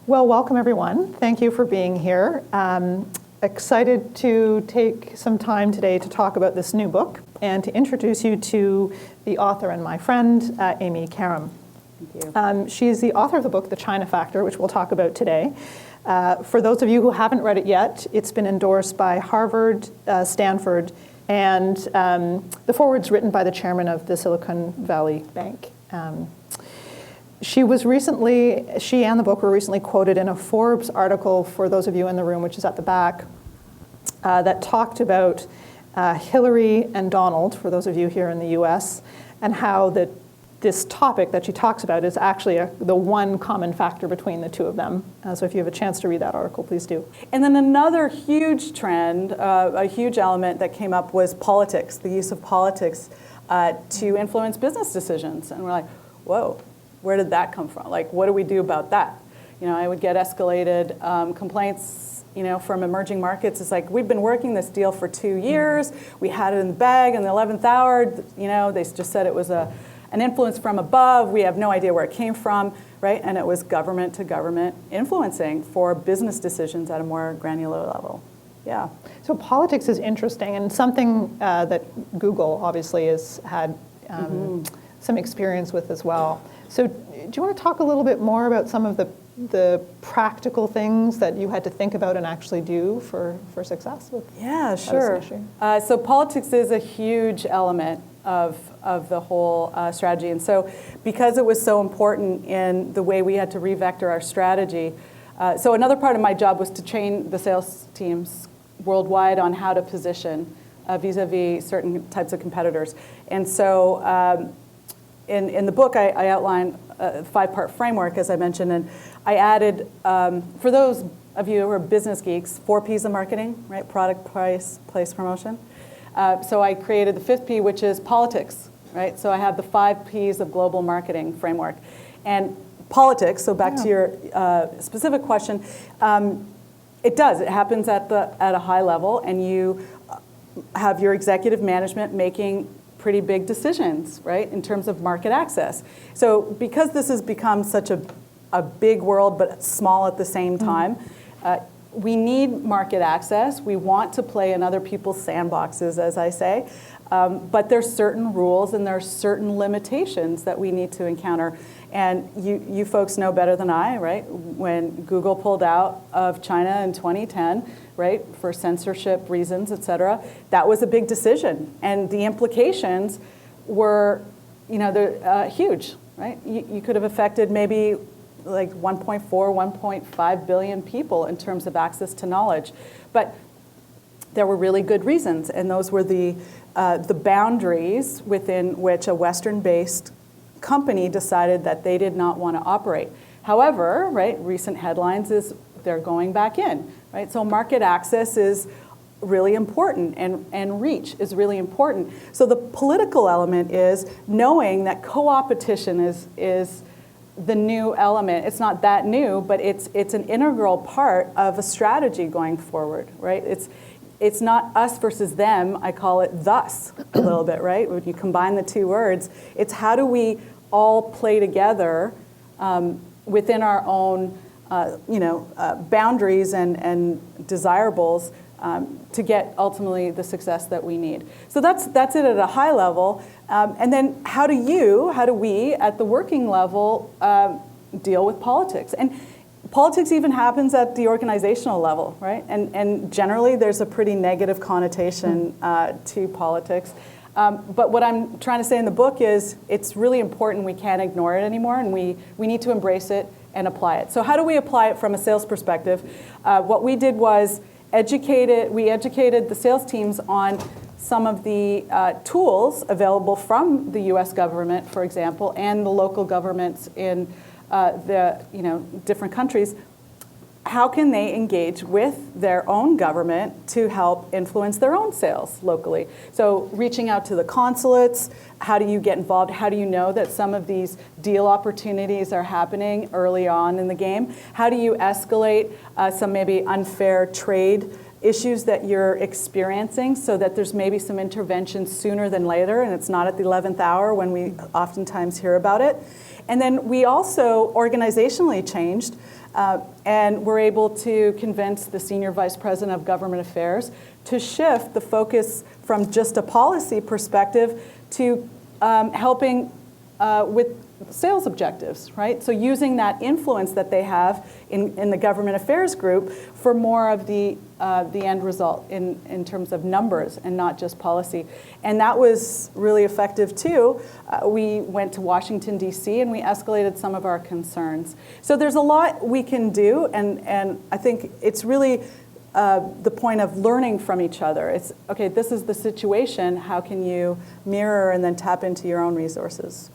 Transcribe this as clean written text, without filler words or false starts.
Well, welcome everyone. Thank you for being here. Excited to take some time today to talk about this new book and to introduce you to the author and my friend, Amy Karam. Thank you. She is the author of the book, The China Factor, which we'll talk about today. For those of you who haven't read it yet, it's been endorsed by Harvard, Stanford, and the foreword's written by the chairman of the Silicon Valley Bank. She and the book were recently quoted in a Forbes article, for those of you in the room, which is at the back, that talked about Hillary and Donald, for those of you here in the US, and how this topic that she talks about is actually the one common factor between the two of them. So if you have a chance to read that article, please do. And then another huge trend, a huge element that came up was politics, the use of politics to influence business decisions. And we're like, whoa, where did that come from? Like, what do we do about that? You know, I would get escalated complaints, from emerging markets. It's like, we've been working this deal for 2 years. We had it in the bag in the 11th hour. They just said it was an influence from above. We have no idea where it came from, right? And it was government to government influencing for business decisions at a more granular level. Yeah. So politics is interesting and something that Google obviously has had some experience with as well. So do you want to talk a little bit more about some of the practical things that you had to think about and actually do for success with sure. issue? So politics is a huge element of the whole strategy. And so because it was so important in the way we had to re-vector our strategy, so another part of my job was to train the sales teams worldwide on how to position vis-a-vis certain types of competitors. And so in the book, I outline a 5-part framework, as I mentioned, and I added, for those of you who are business geeks, 4 Ps of marketing, right? Product, price, place, promotion. So I created the 5th P, which is politics, right? So I have the 5 Ps of global marketing framework. And politics, so back to your specific question, it happens at a high level, and you have your executive management making pretty big decisions, right, in terms of market access. So because this has become such a big world but small at the same time, we need market access. We want to play in other people's sandboxes, as I say, but there's certain rules and there's certain limitations that we need to encounter. And you folks know better than I, right? When Google pulled out of China in 2010, right, for censorship reasons, et cetera, that was a big decision. And the implications were, they're huge, right? You could have affected maybe like 1.4, 1.5 billion people in terms of access to knowledge. But there were really good reasons, and those were the boundaries within which a Western-based company decided that they did not want to operate. However, right, recent headlines is they're going back in, right? So market access is really important, and reach is really important. So the political element is knowing that co-opetition is the new element. It's not that new, but it's an integral part of a strategy going forward, right? It's not us versus them. I call it thus a little bit, right? When you combine the two words, it's how do we all play together within our own boundaries and desirables to get ultimately the success that we need. So that's it at a high level. And then how do we at the working level deal with politics? And politics even happens at the organizational level, right? And generally there's a pretty negative connotation to politics. But what I'm trying to say in the book is it's really important. We can't ignore it anymore, and we need to embrace it and apply it. So how do we apply it from a sales perspective? What we did was we educated the sales teams on some of the tools available from the U.S. government, for example, and the local governments in the different countries. How can they engage with their own government to help influence their own sales locally? So reaching out to the consulates, how do you get involved? How do you know that some of these deal opportunities are happening early on in the game? How do you escalate some maybe unfair trade issues that you're experiencing so that there's maybe some intervention sooner than later, and it's not at the 11th hour when we oftentimes hear about it? And then we also organizationally changed And we're able to convince the Senior Vice President of Government Affairs to shift the focus from just a policy perspective to helping with sales objectives, right? So using that influence that they have in the government affairs group for more of the end result in terms of numbers and not just policy. And that was really effective too. We went to Washington, D.C., and we escalated some of our concerns. So there's a lot we can do, and I think it's really the point of learning from each other. It's, okay, this is the situation, how can you mirror and then tap into your own resources?